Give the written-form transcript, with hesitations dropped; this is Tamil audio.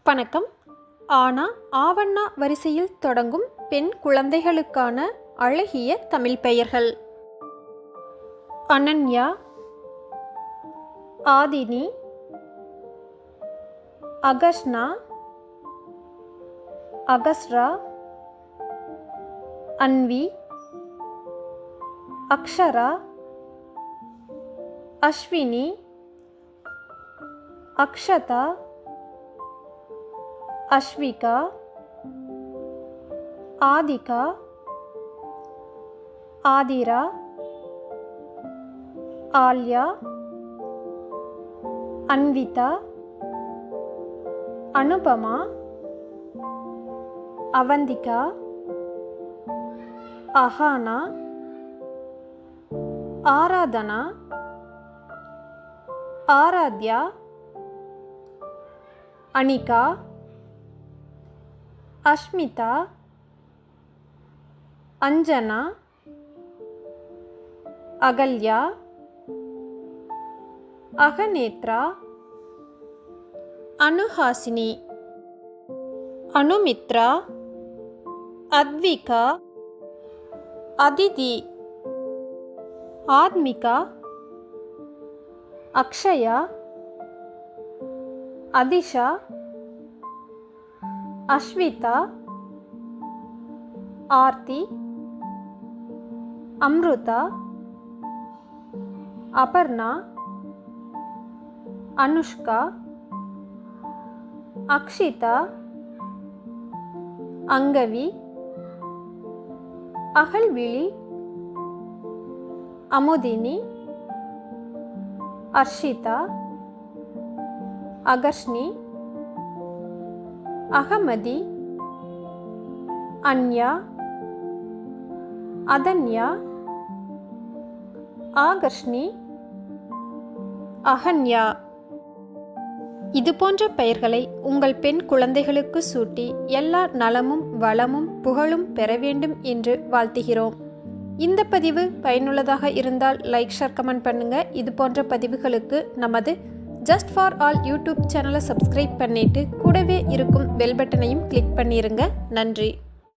வணக்கம். ஆனா ஆவண்ணா வரிசையில் தொடங்கும் பெண் குழந்தைகளுக்கான அழகிய தமிழ் பெயர்கள். அனன்யா, ஆதினி, அகஸ்னா, அகஸ்ரா, அன்வி, அக்ஷரா, அஸ்வினி, அக்ஷதா, அஸ்விகா, ஆதிகா, ஆதிரா, ஆல்யா, அன்விதா, அனுபமா, அவந்திகா, அஹானா, ஆராதனா, ஆராத்யா, அனிகா, அஷ்மிதா, அஞ்சனா, அகல்யா, அகநேத்ரா, அனுஹாசினி, அனுமித்ரா, அத்விகா, அதிதி, ஆத்மிகா, அக்ஷயா, அதிஷா, அஸ்விதா, ஆர்த்தி, அம்ருதா, அபர்ணா, அனுஷ்கா, அக்ஷிதா, அங்கவி, அகல்விழி, அமுதினி, அர்ஷிதா, அகர்ஷ்னி, அகமதி, அன்யா, அதன்யா, ஆகர்ஷ்னி, அகன்யா. இது போன்ற பெயர்களை உங்கள் பெண் குழந்தைகளுக்கு சூட்டி எல்லா நலமும் வளமும் புகழும் பெற வேண்டும் என்று வாழ்த்துகிறோம். இந்த பதிவு பயனுள்ளதாக இருந்தால் லைக், ஷேர், கமெண்ட் பண்ணுங்க. இது போன்ற பதிவுகளுக்கு நமது ஜஸ்ட் ஃபார் ஆல் யூடியூப் சேனலை சப்ஸ்கிரைப் பண்ணிட்டு கூடவே இருக்கும் பெல் பட்டனையும் கிளிக் பண்ணிருங்க. நன்றி.